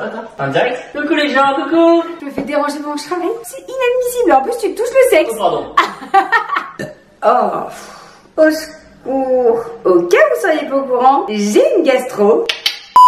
Attends, t'es en direct? Coucou les gens, coucou! Je me fais déranger pendant que je travaille. C'est inadmissible. En plus, tu touches le sexe. Oh, pardon. Oh, au secours. Au cas où vous seriez pas au courant, j'ai une gastro.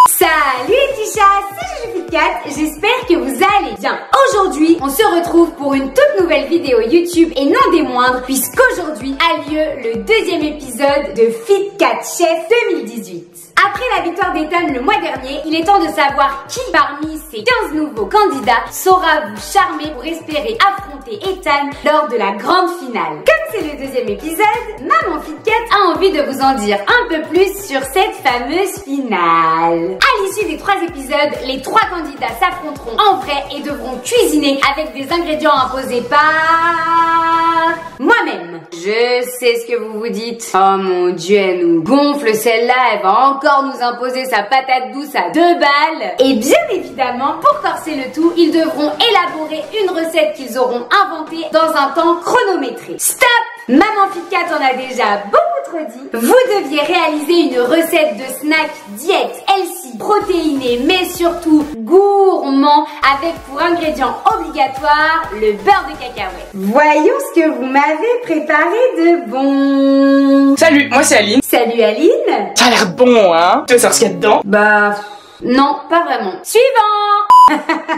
Salut les petits chats, c'est Juju Fit Cat, j'espère que vous allez bien. Aujourd'hui, on se retrouve pour une toute nouvelle vidéo YouTube et non des moindres, puisqu'aujourd'hui a lieu le deuxième épisode de Fit Cat Chef 2018. Après la victoire d'Ethan le mois dernier, il est temps de savoir qui parmi ces 15 nouveaux candidats saura vous charmer pour espérer affronter Ethan lors de la grande finale. Comme c'est le deuxième épisode, Maman Fit Cat a envie de vous en dire un peu plus sur cette fameuse finale. À l'issue des 3 épisodes, les 3 candidats s'affronteront en vrai et devront cuisiner avec des ingrédients imposés par moi-même. Je sais ce que vous vous dites. Oh mon Dieu, elle nous gonfle celle-là, elle va encore nous imposer sa patate douce à 2 balles. Et bien évidemment, pour corser le tout, ils devront élaborer une recette qu'ils auront inventée dans un temps chronométré. Stop! Maman Fit Cat en a déjà beaucoup trop dit. Vous deviez réaliser une recette de snack diète, healthy, protéiné, mais surtout gourmand, avec pour ingrédient obligatoire le beurre de cacahuète. Voyons ce que vous m'avez préparé de bon. Salut, moi c'est Aline. Salut Aline. Ça a l'air bon, hein? Tu veux savoir ce qu'il y a dedans? Bah, non, pas vraiment. Suivant.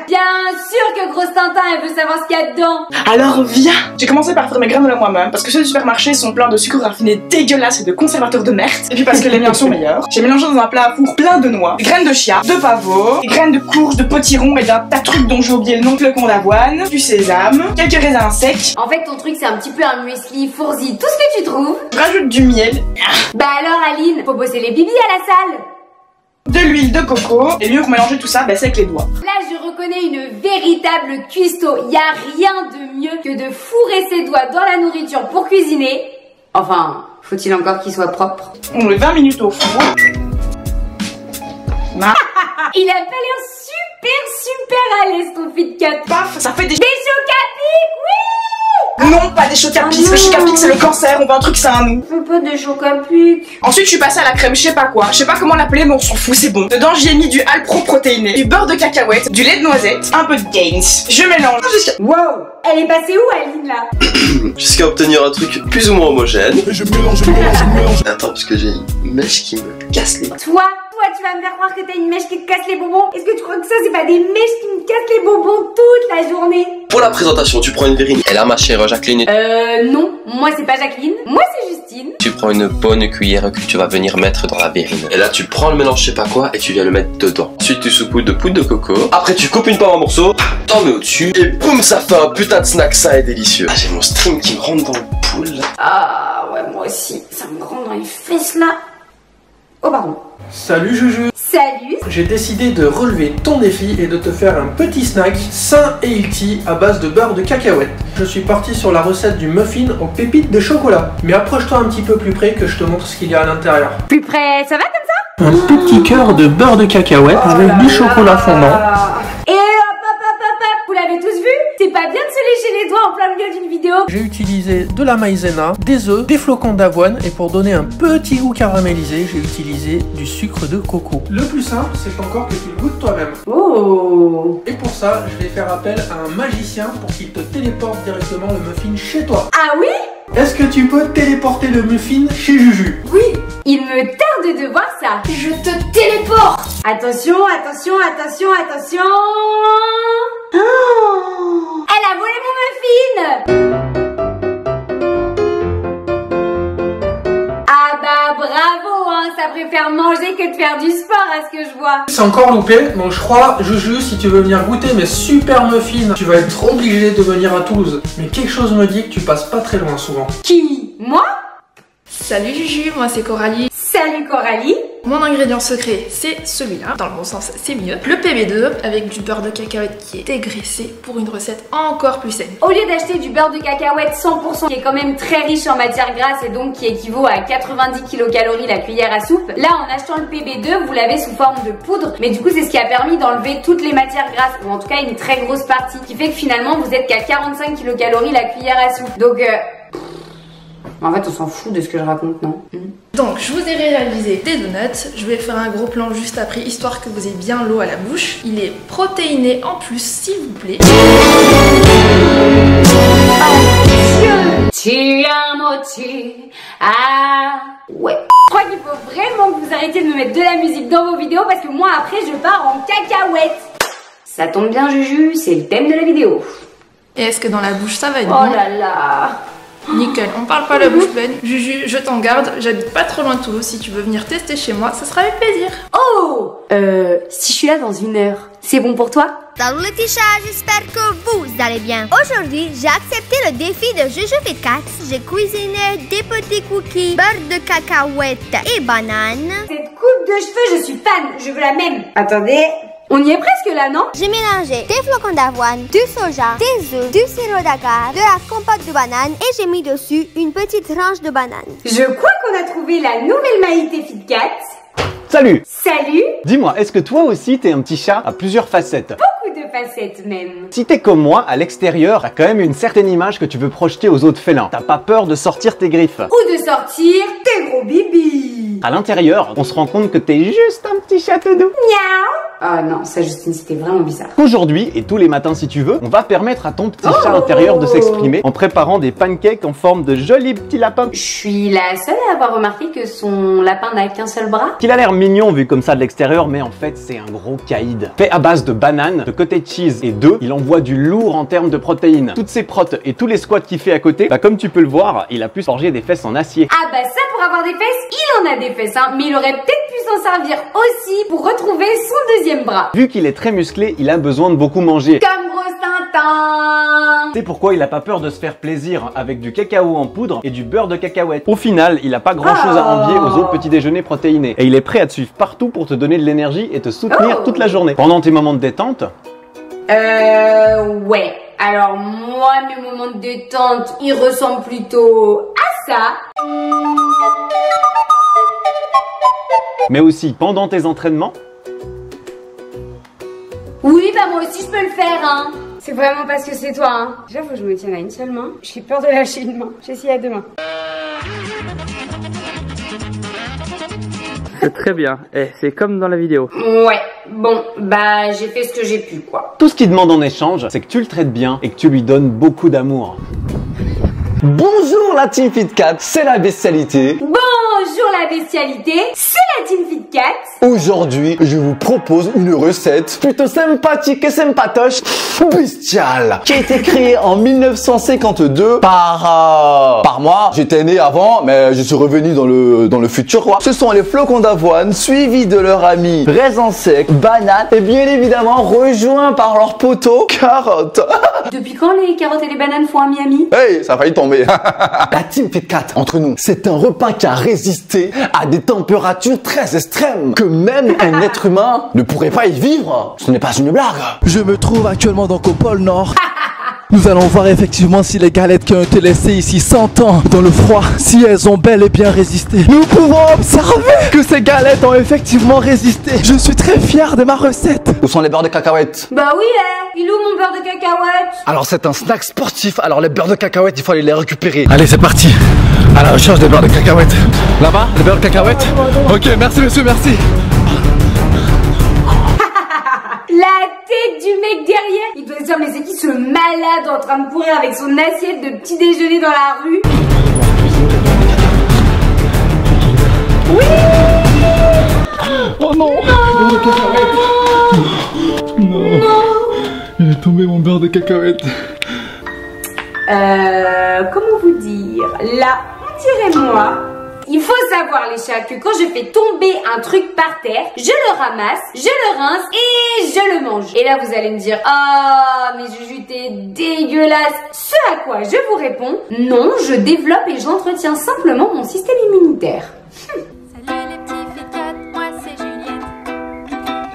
Bien sûr que Grosse Tintin, elle veut savoir ce qu'il y a dedans. Alors viens! J'ai commencé par faire mes granolas moi-même parce que ceux du supermarché sont pleins de sucre raffiné dégueulasse et de conservateurs de merde. Et puis parce que les miens sont meilleurs. J'ai mélangé dans un plat à four plein de noix, des graines de chia, de pavot, des graines de courge, de potiron et d'un tas de trucs dont j'ai oublié le nom, flocons d'avoine, du sésame, quelques raisins secs. En fait, ton truc, c'est un petit peu un muesli fourzi, tout ce que tu trouves. Je rajoute du miel. Bah alors Aline, faut bosser les bibis à la salle. De l'huile de coco. Et mieux pour mélanger tout ça, c'est avec les doigts. Là, je reconnais une véritable cuistot. Y a rien de mieux que de fourrer ses doigts dans la nourriture pour cuisiner. Enfin, faut-il encore qu'il soit propre. On met 20 minutes au four. Il a pas l'air super à l'aise ton Fit Cat. Paf, ça fait des chocs à pic, oui. Non, pas des chocs à pic. Le choc à pic, c'est le cancer. On veut un truc sain à nous. Je veux pas des chocs à pic. Ensuite, je suis passée à la crème, je sais pas quoi. Je sais pas comment l'appeler, mais on s'en fout, c'est bon. Dedans, j'y ai mis du Alpro protéiné, du beurre de cacahuète, du lait de noisette, un peu de Gaines. Je mélange jusqu'à... Wow. Elle est passée où, Aline, là? Jusqu'à obtenir un truc plus ou moins homogène. Je mélange. Attends, parce que j'ai une mèche qui me casse les... Toi, tu vas me faire croire que t'as une mèche qui te casse les bonbons. Est-ce que tu crois que ça, c'est pas des mèches qui me cassent les bonbons toute la journée? Pour la présentation, tu prends une verrine. Et là, ma chère Jacqueline... Non. Moi, c'est pas Jacqueline. Moi, c'est Justine. Tu prends une bonne cuillère que tu vas venir mettre dans la verrine. Et là, tu prends le mélange je sais pas quoi et tu viens le mettre dedans. Ensuite, tu saupoudres de poudre de coco. Après, tu coupes une pomme en morceaux, t'en mets au-dessus. Et boum, ça fait un putain de snack sain et délicieux. Ah, j'ai mon stream qui me rentre dans le poule. Ah, ouais, moi aussi. Ça me rentre dans les fesses, là. Oh, pardon. Salut Juju. Salut. J'ai décidé de relever ton défi et de te faire un petit snack sain et healthy à base de beurre de cacahuète. Je suis parti sur la recette du muffin aux pépites de chocolat. Mais approche-toi un petit peu plus près que je te montre ce qu'il y a à l'intérieur. Plus près, ça va comme ça? Un petit cœur de beurre de cacahuète avec du chocolat fondant. Et hop, vous l'avez tous vu? C'est pas bien de se lécher les doigts en plein milieu d'une vidéo. J'ai utilisé de la maïzena, des œufs, des flocons d'avoine et pour donner un petit goût caramélisé, j'ai utilisé du sucre de coco. Le plus simple, c'est encore que tu le goûtes toi-même. Oh. Et pour ça, je vais faire appel à un magicien pour qu'il te téléporte directement le muffin chez toi. Ah oui? Est-ce que tu peux téléporter le muffin chez Juju? Oui, il me tarde de voir ça. Je te téléporte. Attention. Oh. Elle a volé mon muffin. Ah bah bravo, hein, ça préfère manger que de faire du sport à ce que je vois. C'est encore loupé, donc je crois, Juju, si tu veux venir goûter mes super muffins, tu vas être obligé de venir à Toulouse. Mais quelque chose me dit que tu passes pas très loin souvent. Qui? Moi? Salut Juju, moi c'est Coralie. Salut Coralie. Mon ingrédient secret, c'est celui-là. Dans le bon sens, c'est mieux. Le PB2 avec du beurre de cacahuète qui est dégraissé pour une recette encore plus saine. Au lieu d'acheter du beurre de cacahuète 100% qui est quand même très riche en matière grasse et donc qui équivaut à 90 kcal la cuillère à soupe, là en achetant le PB2, vous l'avez sous forme de poudre. Mais du coup, c'est ce qui a permis d'enlever toutes les matières grasses, ou en tout cas une très grosse partie, qui fait que finalement vous êtes qu'à 45 kcal la cuillère à soupe. Donc En fait, on s'en fout de ce que je raconte, non? Donc, je vous ai réalisé des donuts. Je vais faire un gros plan juste après, histoire que vous ayez bien l'eau à la bouche. Il est protéiné en plus, s'il vous plaît. Ouais. Je crois qu'il faut vraiment que vous arrêtiez de me mettre de la musique dans vos vidéos parce que moi, après, je pars en cacahuète. Ça tombe bien, Juju, c'est le thème de la vidéo. Et est-ce que dans la bouche, ça va être Oh bon? là là. Nickel, on parle pas la bouche pleine. Juju, je t'en garde, j'habite pas trop loin de Toulouse. Si tu veux venir tester chez moi, ça sera avec plaisir. Oh, si je suis là dans 1 heure, c'est bon pour toi? Salut les petits chats, j'espère que vous allez bien. Aujourd'hui, j'ai accepté le défi de Juju Fit Cat. J'ai cuisiné des petits cookies, beurre de cacahuète et banane. Cette coupe de cheveux, je suis fan, je veux la même. Attendez, on y est presque là, non? J'ai mélangé des flocons d'avoine, du soja, des œufs, du sirop d'agar, de la compote de banane et j'ai mis dessus une petite tranche de banane. Je crois qu'on a trouvé la nouvelle Maïté Fit Cat. Salut! Salut! Dis-moi, est-ce que toi aussi t'es un petit chat à plusieurs facettes? Beaucoup de facettes même. Si t'es comme moi, à l'extérieur, t'as quand même une certaine image que tu veux projeter aux autres félins. T'as pas peur de sortir tes griffes. Ou de sortir tes gros bibis. À l'intérieur, on se rend compte que t'es juste un petit chat tout doux. Miaou. Ah non, ça Justine, c'était vraiment bizarre. Aujourd'hui, et tous les matins si tu veux, on va permettre à ton petit chat intérieur de s'exprimer en préparant des pancakes en forme de jolis petits lapins. Je suis la seule à avoir remarqué que son lapin n'a qu'un seul bras. Qu'il a l'air mignon vu comme ça de l'extérieur, mais en fait c'est un gros caïd. Fait à base de bananes, de cottage cheese et d'œufs, il envoie du lourd en termes de protéines. Toutes ces protes et tous les squats qu'il fait à côté, bah comme tu peux le voir, il a pu forger des fesses en acier. Ah bah ça, pour avoir des fesses, il en a des fesses, hein, mais il aurait peut-être pu s'en servir aussi pour retrouver son deuxième bras. Vu qu'il est très musclé, il a besoin de beaucoup manger. Comme gros Tintin. C'est pourquoi il a pas peur de se faire plaisir avec du cacao en poudre et du beurre de cacahuète. Au final, il a pas grand chose à envier aux autres petits déjeuners protéinés. Et il est prêt à te suivre partout pour te donner de l'énergie et te soutenir toute la journée. Pendant tes moments de détente, Ouais. Alors moi, mes moments de détente, ils ressemblent plutôt à ça. mais aussi pendant tes entraînements. Oui, bah moi aussi je peux le faire, hein. C'est vraiment parce que c'est toi, hein. Déjà, faut que je me tienne à une seule main. J'ai peur de lâcher une main. J'essaye à 2 mains. C'est très bien, et c'est comme dans la vidéo. Ouais, bon, bah j'ai fait ce que j'ai pu, quoi. Tout ce qu'il demande en échange, c'est que tu le traites bien et que tu lui donnes beaucoup d'amour. Bonjour la Team Fit Cat, c'est la bestialité. Bonjour la bestialité, c'est la Team Fit Cat. Aujourd'hui, je vous propose une recette plutôt sympathique et sympatoche, bestiale, qui a été créée en 1952 par moi. J'étais né avant, mais je suis revenu dans le futur, quoi. Ce sont les flocons d'avoine, suivis de leur ami raisin sec, banane, et bien évidemment rejoints par leur poteau, carotte. Depuis quand les carottes et les bananes font un Miami? Hey, ça a failli tomber. La Team Fit Cat, entre nous, c'est un repas qui a résisté à des températures très extrêmes, que même un être humain ne pourrait pas y vivre. Ce n'est pas une blague. Je me trouve actuellement donc au pôle Nord. Nous allons voir effectivement si les galettes qui ont été laissées ici 100 ans dans le froid, si elles ont bel et bien résisté. Nous pouvons observer que ces galettes ont effectivement résisté. Je suis très fier de ma recette. Où sont les beurres de cacahuètes? Bah oui, il est où mon beurre de cacahuète? Alors c'est un snack sportif, alors les beurres de cacahuètes, il faut aller les récupérer. Allez, c'est parti. À la recherche des beurres de cacahuètes. Là-bas, les beurres de cacahuètes. Ok, merci monsieur, merci. La tête du mec derrière, il doit se dire mais c'est qui ce malade en train de courir avec son assiette de petit déjeuner dans la rue? Oui. Oh non, beurre de cacahuètes. Non. Il est tombé mon beurre de cacahuètes. Comment vous dire? Là, on dirait moi. Il faut savoir les chats que quand je fais tomber un truc par terre, je le ramasse, je le rince et je le mange. Et là vous allez me dire, ah mais Juju t'es dégueulasse. Ce à quoi je vous réponds, non, je développe et j'entretiens simplement mon système immunitaire. Salut les petits Fit Cat, moi c'est Juliette.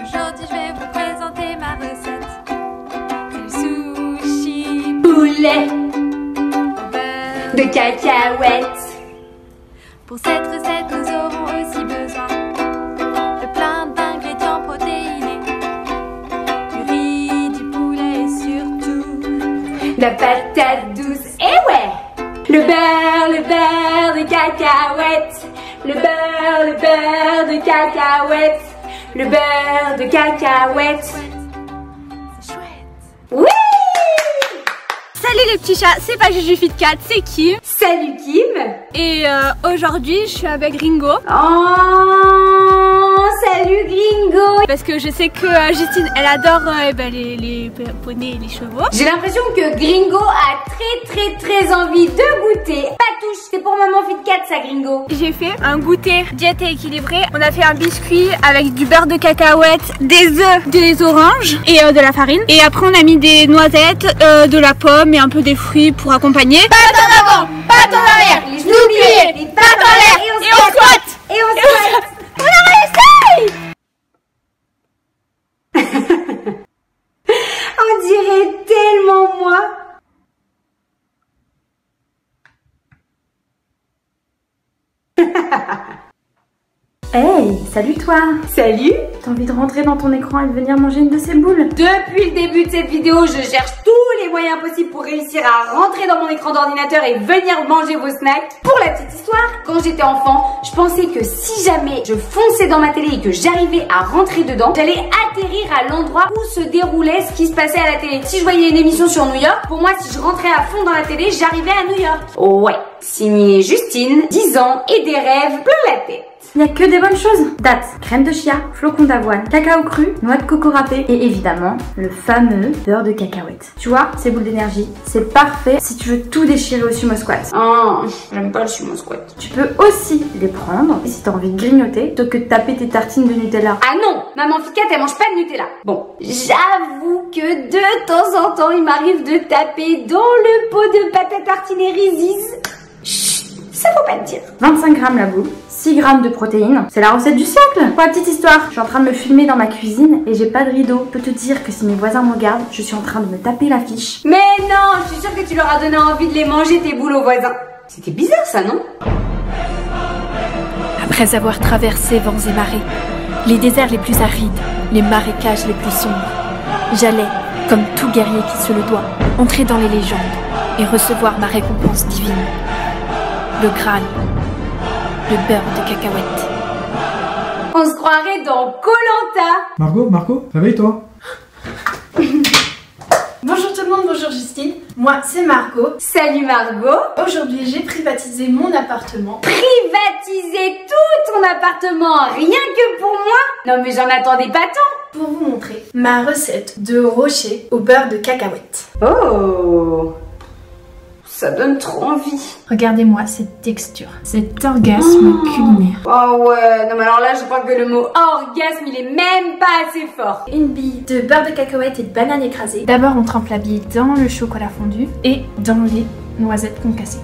Aujourd'hui je vais vous présenter ma recette. C'est le sushi Poulet au beurre de cacahuètes. Pour cette recette, nous aurons aussi besoin de plein d'ingrédients protéinés, du riz, du poulet et surtout La patate douce, et ouais. Le beurre de cacahuète. Le beurre de cacahuète. Le beurre de cacahuète. Oui! Salut les petits chats, c'est pas JujuFit4, c'est Kim. Salut Kim. Et aujourd'hui je suis avec Gringo. Oh, salut Gringo. Parce que je sais que Justine elle adore les poneys et les chevaux. J'ai l'impression que Gringo a très envie de goûter Patouche. C'est pour Maman Fit4 ça Gringo. J'ai fait un goûter diète et équilibré. On a fait un biscuit avec du beurre de cacahuète, des œufs, des oranges et de la farine. Et après on a mis des noisettes, de la pomme et un peu des fruits pour accompagner. Pattes en avant, pattes en arrière, les genoux pliés, les pattes en l'air et on squatte. Et on squatte. On a réussi. On dirait tellement moi. Hey, salut toi. Salut. T'as envie de rentrer dans ton écran et de venir manger une de ces boules? Depuis le début de cette vidéo, je cherche tous les moyens possibles pour réussir à rentrer dans mon écran d'ordinateur et venir manger vos snacks. Pour la petite histoire, quand j'étais enfant, je pensais que si jamais je fonçais dans ma télé et que j'arrivais à rentrer dedans, j'allais atterrir à l'endroit où se déroulait ce qui se passait à la télé. Si je voyais une émission sur New York, pour moi, si je rentrais à fond dans la télé, j'arrivais à New York. Ouais, signé Justine, 10 ans et des rêves plein la tête. Il n'y a que des bonnes choses. Dattes, crème de chia, flocons d'avoine, cacao cru, noix de coco râpée et évidemment le fameux beurre de cacahuète. Tu vois, ces boules d'énergie, c'est parfait si tu veux tout déchirer au sumo squat. Oh, j'aime pas le sumo squat. Tu peux aussi les prendre si t'as envie de grignoter plutôt que de taper tes tartines de Nutella. Ah non, Maman Fit4 elle mange pas de Nutella. Bon, j'avoue que de temps en temps il m'arrive de taper dans le pot de pâte à tartiner Reese's. Chut, ça faut pas le dire. 25 grammes la boule, 6 grammes de protéines. C'est la recette du siècle. Pour la petite histoire, je suis en train de me filmer dans ma cuisine et j'ai pas de rideau. Je peux te dire que si mes voisins me regardent, je suis en train de me taper l'affiche. Mais non, je suis sûre que tu leur as donné envie de les manger tes boules aux voisins. C'était bizarre ça, non? Après avoir traversé vents et marées, les déserts les plus arides, les marécages les plus sombres, j'allais, comme tout guerrier qui se le doit, entrer dans les légendes et recevoir ma récompense divine. Le Graal, le beurre de cacahuète. On se croirait dans Koh-Lanta. Margot, réveille-toi. Bonjour tout le monde, bonjour Justine. Moi c'est Margot. Salut Margot. Aujourd'hui j'ai privatisé mon appartement. Privatiser tout ton appartement, rien que pour moi? Non mais j'en attendais pas tant. Pour vous montrer ma recette de rocher au beurre de cacahuète. Oh, ça donne trop envie. Regardez-moi cette texture, cet orgasme culinaire. Oh ouais, non mais alors là je crois que le mot orgasme il est même pas assez fort. Une bille de beurre de cacahuète et de banane écrasée. D'abord on trempe la bille dans le chocolat fondu et dans les noisettes concassées.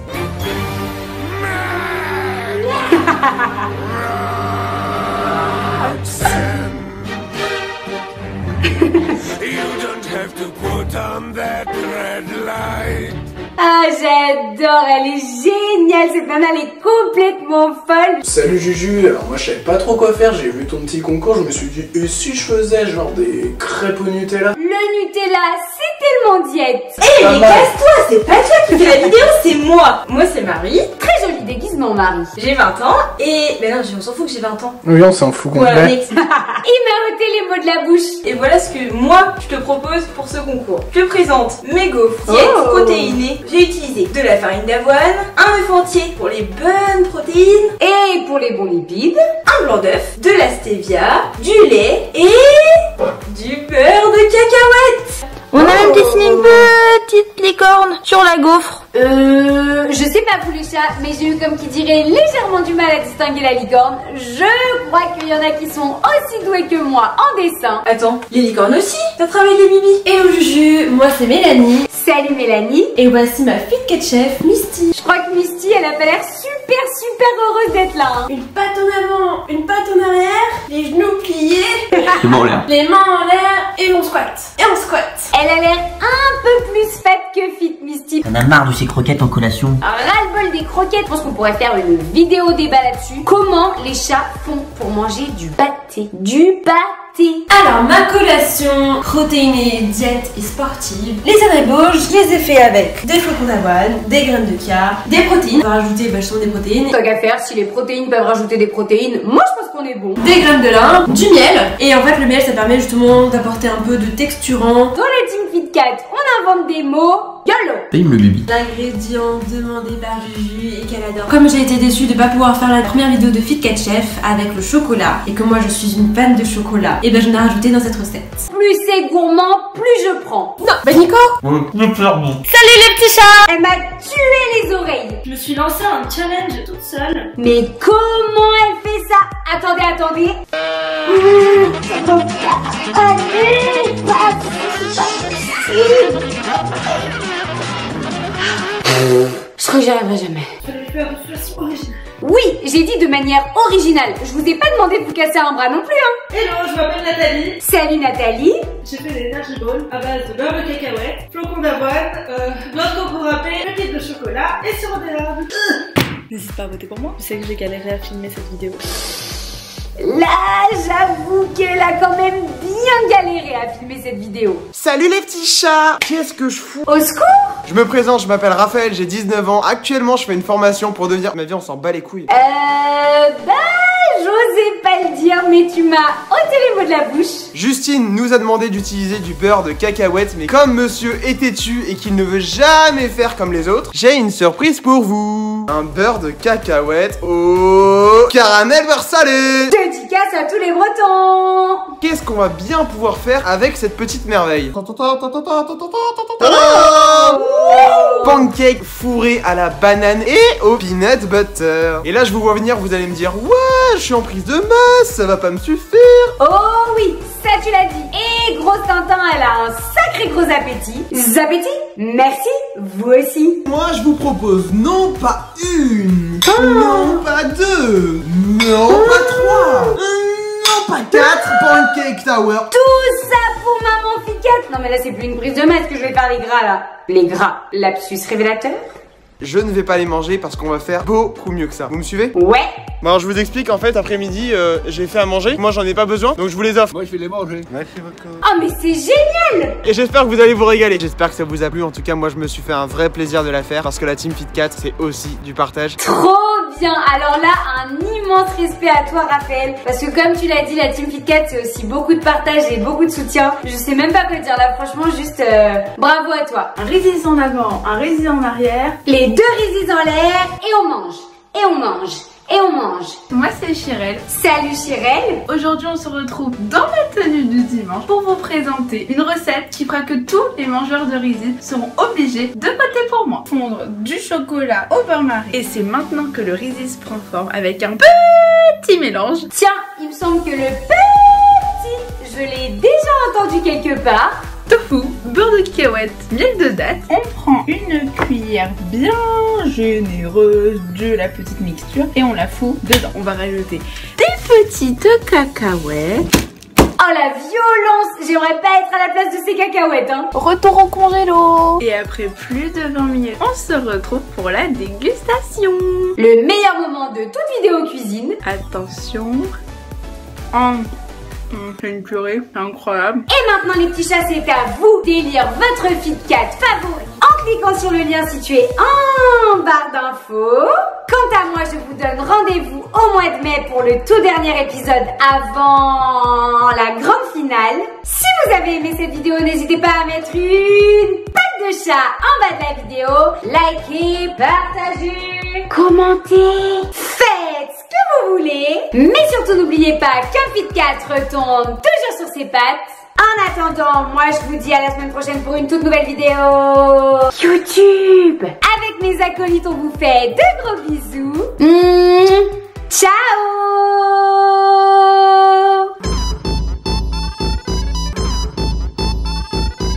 Ah j'adore, elle est géniale, cette nana elle est complètement folle. Salut Juju, alors moi je savais pas trop quoi faire, j'ai vu ton petit concours, je me suis dit et si je faisais genre des crêpes au Nutella? Le Nutella c'est tellement diète. Eh mais casse-toi, c'est pas toi qui fais la vidéo, c'est moi. Moi c'est Marie. Très joli déguisement Marie. J'ai 20 ans et... Mais non, on s'en fout que j'ai 20 ans. Oui on s'en fout complet. Voilà, Il m'a ôté les mots de la bouche. et voilà ce que moi je te propose pour ce concours. Je te présente mes gaufres diètes protéinées. J'ai utilisé de la farine d'avoine, un œuf entier pour les bonnes protéines et pour les bons lipides, un blanc d'œuf, de la stevia, du lait et du beurre de cacahuète. On a même dessiné une petite licorne sur la gaufre. Je sais pas vous les chats, mais j'ai eu comme qui dirait légèrement du mal à distinguer la licorne. Je crois qu'il y en a qui sont aussi doués que moi en dessin. Attends, les licornes aussi? T'as travaillé les bibis? Hello Juju, moi c'est Mélanie. Salut Mélanie. Et voici ma Fit4 chef, Misty. Je crois que Misty, elle a pas l'air super heureuse d'être là. Hein. Une patte en avant, une patte en arrière, les genoux pliés, Les mains en l'air. les mains en l'air et on squatte. Et on squatte. Elle a l'air un peu plus faite que fit Misty. On a marre de ces croquettes en collation. Ras-le-bol des croquettes. Je pense qu'on pourrait faire une vidéo débat là-dessus. Comment les chats font pour manger du pâté? Du pâté. thé. Alors, ma collation protéinée, diète et sportive. Les céréales, je les ai fait avec des flocons d'avoine, des graines de chia, des protéines. On va rajouter justement des protéines. Tant qu'à faire, si les protéines peuvent rajouter des protéines, moi je pense qu'on est bon. Des graines de lin, du miel. Et en fait, le miel, ça permet justement d'apporter un peu de texturant. Dans la Team Fit Cat, on invente des mots. YOLO. Paye le bibi. L'ingrédient demandé par Juju et qu'elle adore. Comme j'ai été déçue de pas pouvoir faire la première vidéo de Fit Cat Chef avec le chocolat et que moi je suis une fan de chocolat, et ben j'en ai rajouté dans cette recette. Plus c'est gourmand, plus je prends. Non, bah Nico. Le faire bon. Salut les petits chats. Elle m'a tué les oreilles. Je me suis lancée un challenge toute seule. Mais comment elle fait ça? Attendez. Je crois que j'y arriverai jamais. Fallait le faire de façon originale. Oui, j'ai dit de manière originale. Je vous ai pas demandé de vous casser un bras non plus, hein. Hello, je m'appelle Nathalie. Salut Nathalie. J'ai fait des energy balls à base de beurre de cacahuète, flocons d'avoine, noix de coco râpée, pépites de chocolat et sirop d'érable. N'hésite pas à voter pour moi. Je sais que j'ai galéré à filmer cette vidéo. Là, j'avoue qu'elle a quand même bien galéré à filmer cette vidéo. Salut les petits chats. Qu'est-ce que je fous? Au secours. Je me présente, je m'appelle Raphaël, j'ai 19 ans. Actuellement, je fais une formation pour devenir... Ma vie, on s'en bat les couilles. J'osais pas le dire, mais tu m'as ôté les mots de la bouche. Justine nous a demandé d'utiliser du beurre de cacahuète, mais comme monsieur est têtu et qu'il ne veut jamais faire comme les autres, j'ai une surprise pour vous. Un beurre de cacahuète au caramel beurre salé. Dédicace à tous les Bretons. Qu'est-ce qu'on va bien pouvoir faire avec cette petite merveille? Pancake fourré à la banane et au peanut butter. Et là je vous vois venir, vous allez me dire ouais, je suis en prise de masse, ça va pas me suffire. Oh oui, ça tu l'as dit. Et grosse Tintin, elle a un sacré gros appétit. Zappétit? Merci, vous aussi. Moi je vous propose non pas une, non pas deux, non pas trois, non pas quatre pancake tower. Tout ça pour maman Fit Cat. Non mais là c'est plus une prise de masse que je vais faire les gras là. Les gras, lapsus révélateur. Je ne vais pas les manger parce qu'on va faire beaucoup mieux que ça. Vous me suivez? Ouais. Bon alors je vous explique, en fait après-midi j'ai fait à manger. Moi j'en ai pas besoin donc je vous les offre. Moi je vais les manger. Merci beaucoup. Oh mais c'est génial. Et j'espère que vous allez vous régaler. J'espère que ça vous a plu. En tout cas moi je me suis fait un vrai plaisir de la faire parce que la Team Fit Cat c'est aussi du partage. Trop bien. Alors là un immense respect à toi Raphaël. Parce que comme tu l'as dit, la Team Fit Cat c'est aussi beaucoup de partage et beaucoup de soutien. Je sais même pas quoi dire là, franchement juste bravo à toi. Un résis en avant, un résis en arrière. Les deux résis en l'air et on mange. Et on mange. Et on mange. Moi c'est Chirel. Salut Chirel. Aujourd'hui on se retrouve dans ma tenue du dimanche pour vous présenter une recette qui fera que tous les mangeurs de Reese's seront obligés de voter pour moi. Fondre du chocolat au beurre marine. Et c'est maintenant que le Reese's prend forme avec un petit mélange. Tiens, il me semble que le petit, je l'ai déjà entendu quelque part. Tofu, beurre de cacahuète, miel de date. On prend une cuillère bien généreuse de la petite mixture et on la fout dedans. On va rajouter des petites cacahuètes. Oh la violence. J'aimerais pas être à la place de ces cacahuètes hein. Retour au congélo. Et après plus de 20 minutes, on se retrouve pour la dégustation. Le meilleur moment de toute vidéo cuisine. Attention. C'est une purée, c'est incroyable. Et maintenant les petits chats, c'est à vous d'élire votre Fit Cat favori en cliquant sur le lien situé en barre d'infos. Quant à moi, je vous donne rendez-vous au mois de mai pour le tout dernier épisode avant la grande finale. Si vous avez aimé cette vidéo, n'hésitez pas à mettre une patte de chat en bas de la vidéo. Likez, partagez, commentez, faites ce que vous voulez. Mais surtout n'oubliez pas qu'un Fit Cat retombe toujours sur ses pattes. En attendant, moi je vous dis à la semaine prochaine pour une toute nouvelle vidéo YouTube. Avec mes acolytes, on vous fait de gros bisous.